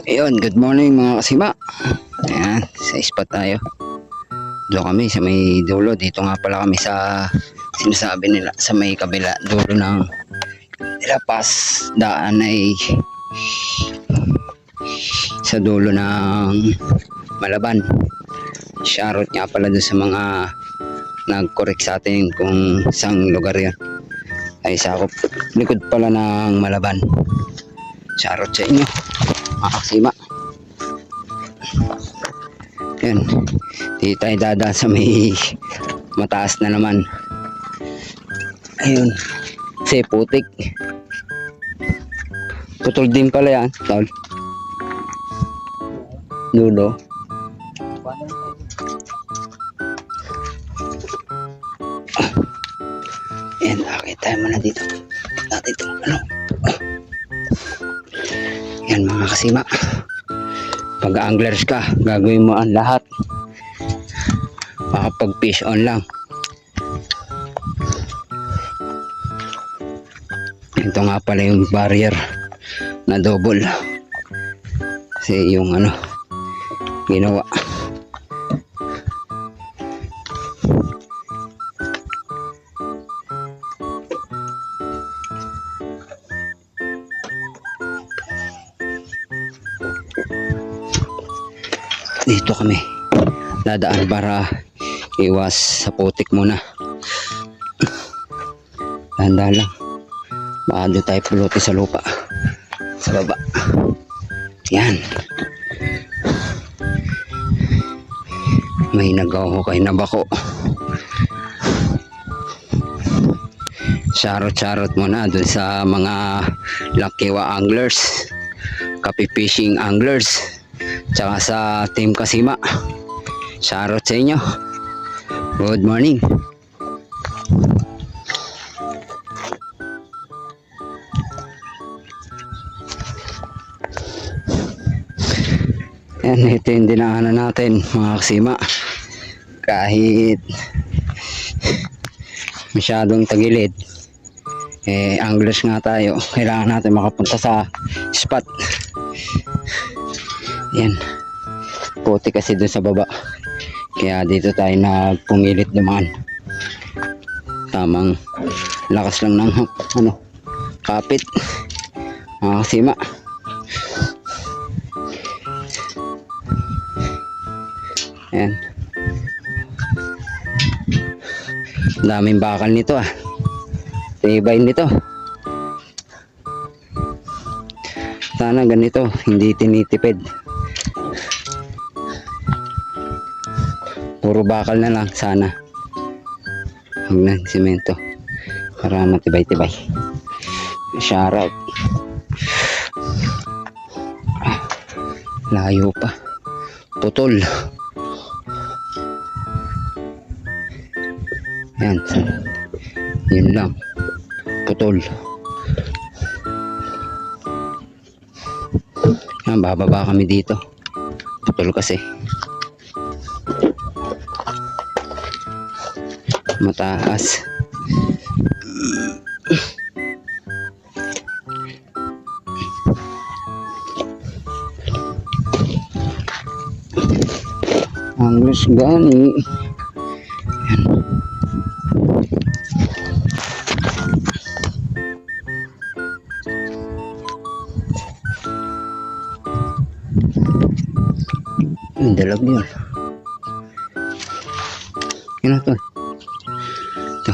Ayun, good morning mga kasima. Ayan, sa spot tayo. Doon kami sa may dulo. Dito nga pala kami sa sinasabi nila sa may kabila dulo ng Lapas. Daan ay sa dulo ng Malaban. Shoutout nga pala doon sa mga nag-correct sa atin kung saan lugar yun. Ay sakop likod pala ng Malaban. Shoutout sa inyo mga kasima. Yan, di tayo dadaan sa may mataas na naman. Ayun, kasi putik. Putol din pala yan, tol. Dulo. Yan, akit tayo muna dito. Dati ito, ano. Yan mga kasima. Pag anglers ka, gagawin mo ang lahat. Makapag fish on lang. Ito nga pala yung barrier na double. Kasi yung ano, ginawa. Dito kami dadaan para iwas sa putik muna. Dahan-dahan lang, baka doon tayo puluti sa lupa sa baba. Yan, may naghuhukay na bako. Charot muna dun sa mga lakiwa anglers, copy fishing anglers, tsaka sa team Kasima. Shoutout sa inyo. Good morning. Yan, ito yung dinaanan natin mga Kasima. Kahit masyadong tagilid, anglers nga tayo, kailangan natin makapunta sa spot. Yan, puti kasi doon sa baba, kaya dito tayo nagpumilit dumaan. Tamang lakas lang ng ano, kapit mga Kasima. Yan, daming bakal nito ah, tibay nito. Sana ganito, hindi tinitipid. Puro bakal na lang sana. Huwag na simento para matibay-tibay. Shoutout. Layo pa. Putol. Yan. Yun lang. Putol. Yan, bababa kami dito. Putol kasi. Mataas. Anglers gani. Yung dalag yun. Yun ito. Ito.